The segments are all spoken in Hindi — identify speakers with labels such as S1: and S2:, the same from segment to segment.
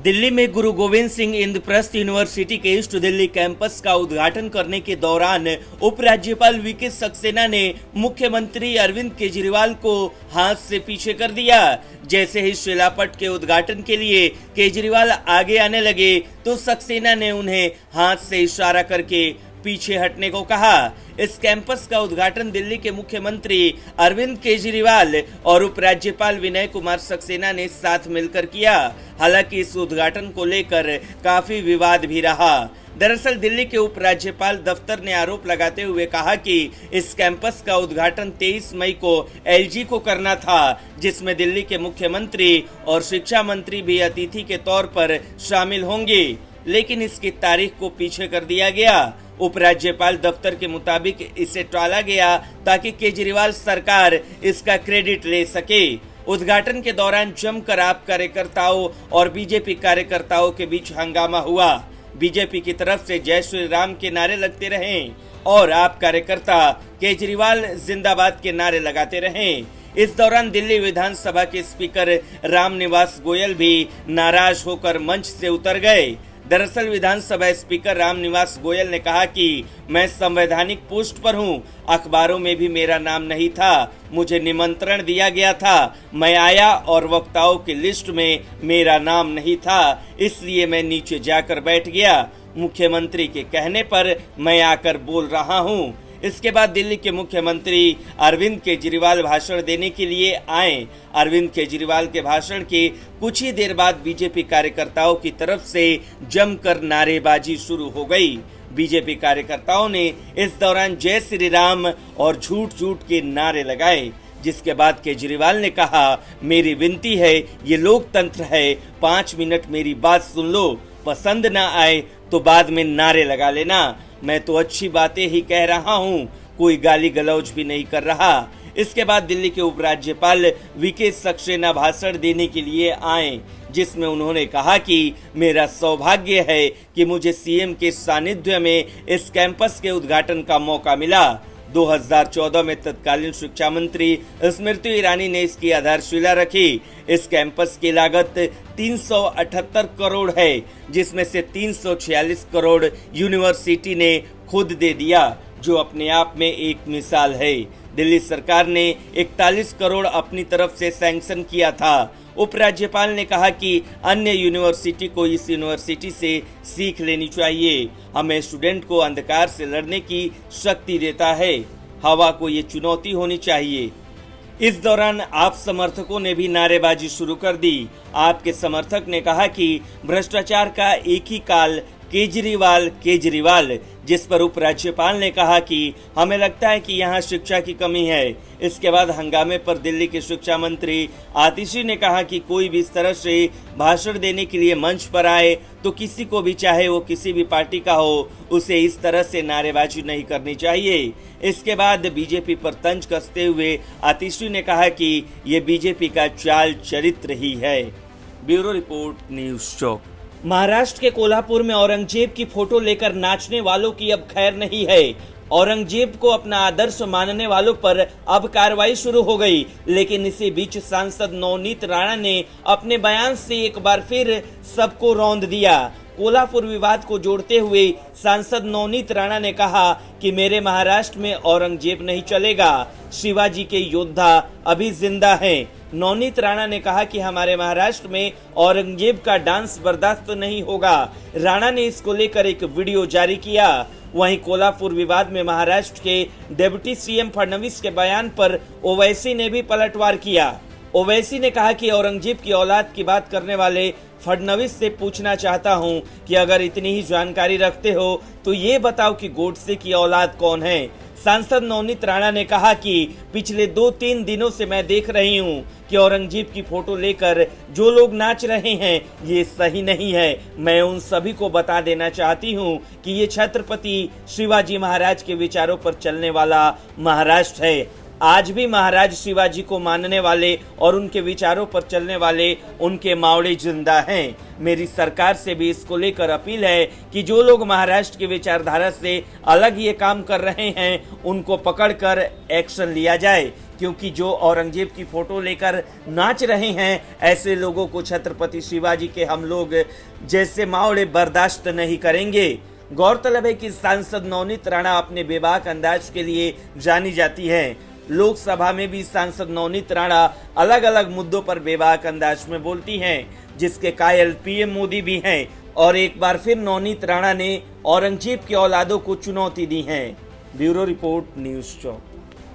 S1: दिल्ली में गुरु गोविंद सिंह इंद्रप्रस्थ यूनिवर्सिटी के ईस्ट दिल्ली कैंपस का उद्घाटन करने के दौरान उपराज्यपाल वीके सक्सेना ने मुख्यमंत्री अरविंद केजरीवाल को हाथ से पीछे कर दिया। जैसे ही शिलापट के उद्घाटन के लिए केजरीवाल आगे आने लगे तो सक्सेना ने उन्हें हाथ से इशारा करके पीछे हटने को कहा। इस कैंपस का उद्घाटन दिल्ली के मुख्यमंत्री अरविंद केजरीवाल और उपराज्यपाल विनय कुमार सक्सेना ने साथ मिलकर किया। हालांकि इस उद्घाटन को लेकर काफी विवाद भी रहा। दरअसल दिल्ली के उपराज्यपाल दफ्तर ने आरोप लगाते हुए कहा कि इस कैंपस का उद्घाटन 23 मई को एलजी को करना था, जिसमें दिल्ली के मुख्यमंत्री और शिक्षा मंत्री भी अतिथि के तौर पर शामिल होंगे, लेकिन इसकी तारीख को पीछे कर दिया गया। उपराज्यपाल दफ्तर के मुताबिक इसे टाला गया ताकि केजरीवाल सरकार इसका क्रेडिट ले सके। उद्घाटन के दौरान जमकर आप कार्यकर्ताओं और बीजेपी कार्यकर्ताओं के बीच हंगामा हुआ। बीजेपी की तरफ से जय श्री राम के नारे लगते रहे और आप कार्यकर्ता केजरीवाल जिंदाबाद के नारे लगाते रहे। इस दौरान दिल्ली विधानसभा के स्पीकर रामनिवास गोयल भी नाराज होकर मंच से उतर गए। दरअसल विधानसभा स्पीकर रामनिवास गोयल ने कहा कि मैं संवैधानिक पोस्ट पर हूं, अखबारों में भी मेरा नाम नहीं था, मुझे निमंत्रण दिया गया था, मैं आया और वक्ताओं की लिस्ट में मेरा नाम नहीं था, इसलिए मैं नीचे जाकर बैठ गया। मुख्यमंत्री के कहने पर मैं आकर बोल रहा हूं। इसके बाद दिल्ली के मुख्यमंत्री अरविंद केजरीवाल भाषण देने के लिए आए। अरविंद केजरीवाल के भाषण के कुछ ही देर बाद बीजेपी कार्यकर्ताओं की तरफ से जमकर नारेबाजी शुरू हो गई। बीजेपी कार्यकर्ताओं ने इस दौरान जय श्री राम और झूठ झूठ के नारे लगाए, जिसके बाद केजरीवाल ने कहा, मेरी विनती है, ये लोकतंत्र है, 5 मिनट मेरी बात सुन लो, पसंद ना आए तो बाद में नारे लगा लेना। मैं तो अच्छी बातें ही कह रहा हूँ, कोई गाली गलौज भी नहीं कर रहा। इसके बाद दिल्ली के उपराज्यपाल वीके सक्सेना भाषण देने के लिए आए, जिसमें उन्होंने कहा कि मेरा सौभाग्य है कि मुझे सीएम के सानिध्य में इस कैंपस के उद्घाटन का मौका मिला। 2014 में तत्कालीन शिक्षा मंत्री स्मृति ईरानी ने इसकी आधारशिला रखी। इस कैंपस की लागत 378 करोड़ है, जिसमें से 346 करोड़ यूनिवर्सिटी ने खुद दे दिया, जो अपने आप में एक मिसाल है। दिल्ली सरकार ने 41 करोड़ अपनी तरफ से सैंक्शन किया था। उपराज्यपाल ने कहा कि अन्य यूनिवर्सिटी को इस यूनिवर्सिटी से सीख लेनी चाहिए। हमें स्टूडेंट को अंधकार से लड़ने की शक्ति देता है, हवा को ये चुनौती होनी चाहिए। इस दौरान आप समर्थकों ने भी नारेबाजी शुरू कर दी। आपके समर्थक ने कहा कि भ्रष्टाचार का एक ही काल, केजरीवाल केजरीवाल, जिस पर उपराज्यपाल ने कहा कि हमें लगता है कि यहाँ शिक्षा की कमी है। इसके बाद हंगामे पर दिल्ली के शिक्षा मंत्री आतिशी ने कहा कि कोई भी इस तरह से भाषण देने के लिए मंच पर आए तो किसी को भी, चाहे वो किसी भी पार्टी का हो, उसे इस तरह से नारेबाजी नहीं करनी चाहिए। इसके बाद बीजेपी पर तंज कसते हुए आतिशी ने कहा कि ये बीजेपी का चाल चरित्र ही है। ब्यूरो रिपोर्ट, न्यूज़ चौक। महाराष्ट्र के कोल्हापुर में औरंगजेब की फोटो लेकर नाचने वालों की अब खैर नहीं है। औरंगजेब को अपना आदर्श मानने वालों पर अब कार्रवाई शुरू हो गई, लेकिन इसी बीच सांसद नवनीत राणा ने अपने बयान से एक बार फिर सबको रौंद दिया। कोल्हापुर विवाद को जोड़ते हुए सांसद नवनीत राणा ने कहा कि मेरे महाराष्ट्र में औरंगजेब नहीं चलेगा, शिवाजी के योद्धा अभी जिंदा हैं। नवनीत राणा ने कहा कि हमारे महाराष्ट्र में औरंगजेब का डांस बर्दाश्त नहीं होगा। राणा ने इसको लेकर एक वीडियो जारी किया। वहीं कोल्हापुर विवाद में महाराष्ट्र के डिप्टी सीएम फडणवीस के बयान पर ओवैसी ने भी पलटवार किया। ओवैसी ने कहा कि औरंगजेब की औलाद की बात करने वाले फडणवीस से पूछना चाहता हूं कि अगर इतनी ही जानकारी रखते हो तो ये बताओ कि गोडसे की औलाद कौन है। सांसद नवनीत राणा ने कहा कि पिछले 2-3 दिनों से मैं देख रही हूं कि औरंगजेब की फोटो लेकर जो लोग नाच रहे हैं ये सही नहीं है। मैं उन सभी को बता देना चाहती हूं कि ये छत्रपति शिवाजी महाराज के विचारों पर चलने वाला महाराष्ट्र है। आज भी महाराज शिवाजी को मानने वाले और उनके विचारों पर चलने वाले उनके मावड़े जिंदा हैं। मेरी सरकार से भी इसको लेकर अपील है कि जो लोग महाराष्ट्र की विचारधारा से अलग ये काम कर रहे हैं उनको पकड़कर एक्शन लिया जाए, क्योंकि जो औरंगजेब की फोटो लेकर नाच रहे हैं ऐसे लोगों को छत्रपति शिवाजी के हम लोग जैसे मावड़े बर्दाश्त नहीं करेंगे। गौरतलब है कि सांसद नवनीत राणा अपने बेबाक अंदाज के लिए जानी जाती है। लोकसभा में भी सांसद नवनीत राणा अलग अलग मुद्दों पर बेबाक अंदाज में बोलती हैं, जिसके कायल पीएम मोदी भी हैं। और एक बार फिर नवनीत राणा ने औरंगजेब की औलादों को चुनौती दी है। ब्यूरो रिपोर्ट, न्यूज़ चौक।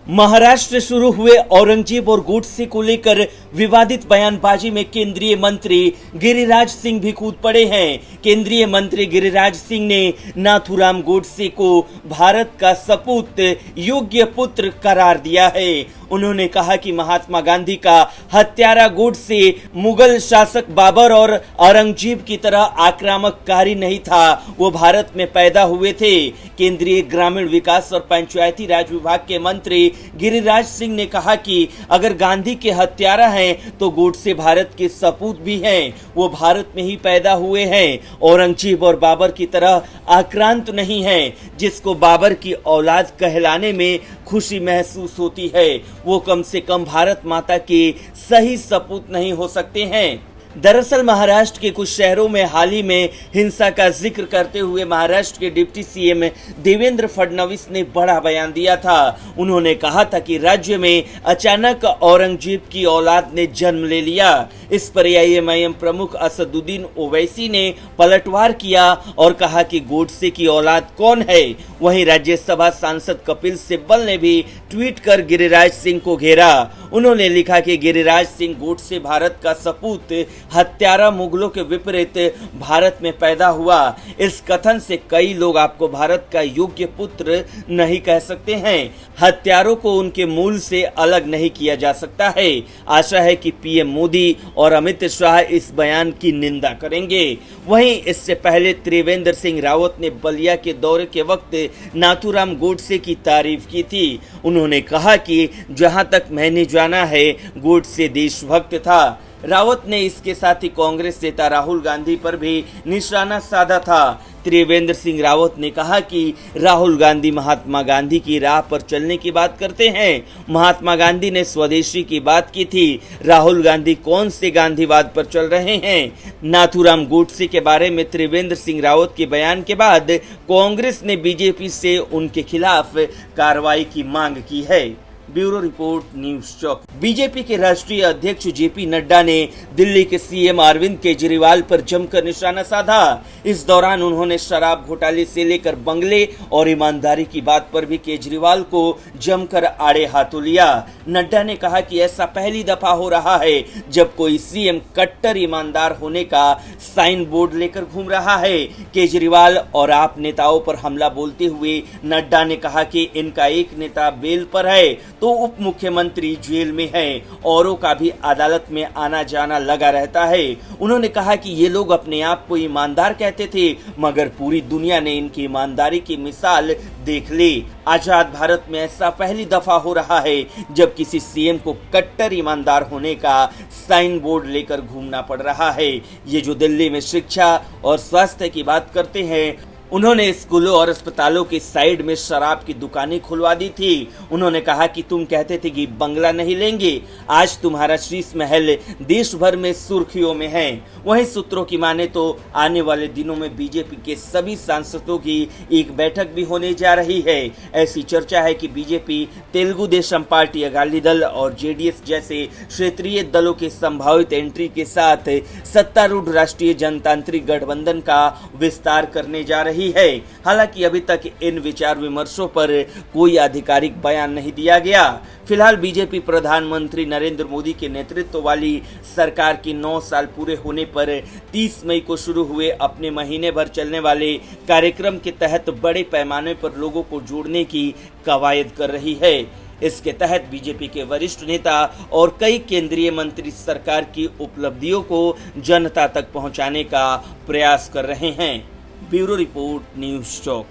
S1: महाराष्ट्र शुरू हुए औरंगजेब और गोडसे को लेकर विवादित बयानबाजी में केंद्रीय मंत्री गिरिराज सिंह भी कूद पड़े हैं। केंद्रीय मंत्री गिरिराज सिंह ने नाथूराम गोडसे को भारत का सपूत योग्य पुत्र करार दिया है। उन्होंने कहा कि महात्मा गांधी का हत्यारा गोडसे मुगल शासक बाबर और औरंगजेब की तरह आक्रामककारी नहीं था, वो भारत में पैदा हुए थे। केंद्रीय ग्रामीण विकास और पंचायती राज विभाग के मंत्री गिरिराज सिंह ने कहा कि अगर गांधी के हत्यारा हैं तो गोडसे भारत के सपूत भी हैं, वो भारत में ही पैदा हुए हैं, औरंगजेब और बाबर की तरह आक्रांत नहीं हैं। जिसको बाबर की औलाद कहलाने में खुशी महसूस होती है वो कम से कम भारत माता के सही सपूत नहीं हो सकते हैं। दरअसल महाराष्ट्र के कुछ शहरों में हाल ही में हिंसा का जिक्र करते हुए महाराष्ट्र के डिप्टी सीएम देवेंद्र फडणवीस ने बड़ा बयान दिया था। उन्होंने कहा था कि राज्य में अचानक औरंगजेब की औलाद ने जन्म ले लिया। इस पर एआईएमआईएम प्रमुख असदुद्दीन ओवैसी ने पलटवार किया और कहा कि गोडसे की औलाद कौन है। वहीं राज्यसभा सांसद कपिल सिब्बल ने भी ट्वीट कर गिरिराज सिंह को घेरा। उन्होंने लिखा कि गिरिराज सिंह गोडसे भारत का सपूत हत्यारा मुगलों के विपरीत भारत में पैदा हुआ। इस कथन से कई लोग आपको भारत का योग्य पुत्र नहीं कह सकते हैं। हत्यारों को उनके मूल से अलग नहीं किया जा सकता है। आशा है कि पीएम मोदी और अमित शाह इस बयान की निंदा करेंगे। वहीं इससे पहले त्रिवेंद्र सिंह रावत ने बलिया के दौरे के वक्त नाथूराम गोडसे की तारीफ की थी। उन्होंने कहा कि जहां तक मैंने जाना है गोडसे देशभक्त था। रावत ने इसके साथ ही कांग्रेस नेता राहुल गांधी पर भी निशाना साधा था। त्रिवेंद्र सिंह रावत ने कहा कि राहुल गांधी महात्मा गांधी की राह पर चलने की बात करते हैं। महात्मा गांधी ने स्वदेशी की बात की थी। राहुल गांधी कौन से गांधीवाद पर चल रहे हैं। नाथूराम गोडसे के बारे में त्रिवेंद्र सिंह रावत के बयान के बाद कांग्रेस ने बीजेपी से उनके खिलाफ कार्रवाई की मांग की है। ब्यूरो रिपोर्ट, न्यूज़ चौक। बीजेपी के राष्ट्रीय अध्यक्ष जेपी नड्डा ने दिल्ली के सीएम अरविंद केजरीवाल पर जमकर निशाना साधा। इस दौरान उन्होंने शराब घोटाले से लेकर बंगले और ईमानदारी की बात पर भी केजरीवाल को जमकर आड़े हाथों लिया। नड्डा ने कहा कि ऐसा पहली दफा हो रहा है जब कोई सीएम कट्टर ईमानदार होने का साइन बोर्ड लेकर घूम रहा है। केजरीवाल और आप नेताओं पर हमला बोलते हुए नड्डा ने कहा कि इनका एक नेता बेल पर है तो उप मुख्यमंत्री जेल में है, औरों का भी अदालत में आना जाना लगा रहता है। उन्होंने कहा कि ये लोग अपने आप को ईमानदार कहते थे मगर पूरी दुनिया ने इनकी ईमानदारी की मिसाल देख ली। आजाद भारत में ऐसा पहली दफा हो रहा है जब किसी सीएम को कट्टर ईमानदार होने का साइन बोर्ड लेकर घूमना पड़ रहा है। ये जो दिल्ली में शिक्षा और स्वास्थ्य की बात करते हैं, उन्होंने स्कूलों और अस्पतालों के साइड में शराब की दुकानें खुलवा दी थी। उन्होंने कहा कि तुम कहते थे कि बंगला नहीं लेंगे, आज तुम्हारा शीश महल देश भर में सुर्खियों में है। वहीं सूत्रों की माने तो आने वाले दिनों में बीजेपी के सभी सांसदों की एक बैठक भी होने जा रही है। ऐसी चर्चा है कि बीजेपी, तेलुगु देशम पार्टी, अकाली दल और जेडीएस जैसे क्षेत्रीय दलों के संभावित एंट्री के साथ सत्तारूढ़ राष्ट्रीय जनतांत्रिक गठबंधन का विस्तार करने जा रही है। हालांकि अभी तक इन विचार विमर्शों पर कोई आधिकारिक बयान नहीं दिया गया। फिलहाल बीजेपी प्रधानमंत्री नरेंद्र मोदी के नेतृत्व वाली सरकार की 9 साल पूरे होने पर 30 मई को शुरू हुए अपने महीने भर चलने वाले कार्यक्रम के तहत बड़े पैमाने पर लोगों को जोड़ने की कवायद कर रही है। इसके तहत बीजेपी के वरिष्ठ नेता और कई केंद्रीय मंत्री सरकार की उपलब्धियों को जनता तक पहुंचाने का प्रयास कर रहे हैं। ब्यूरो रिपोर्ट, न्यूज़ चौक।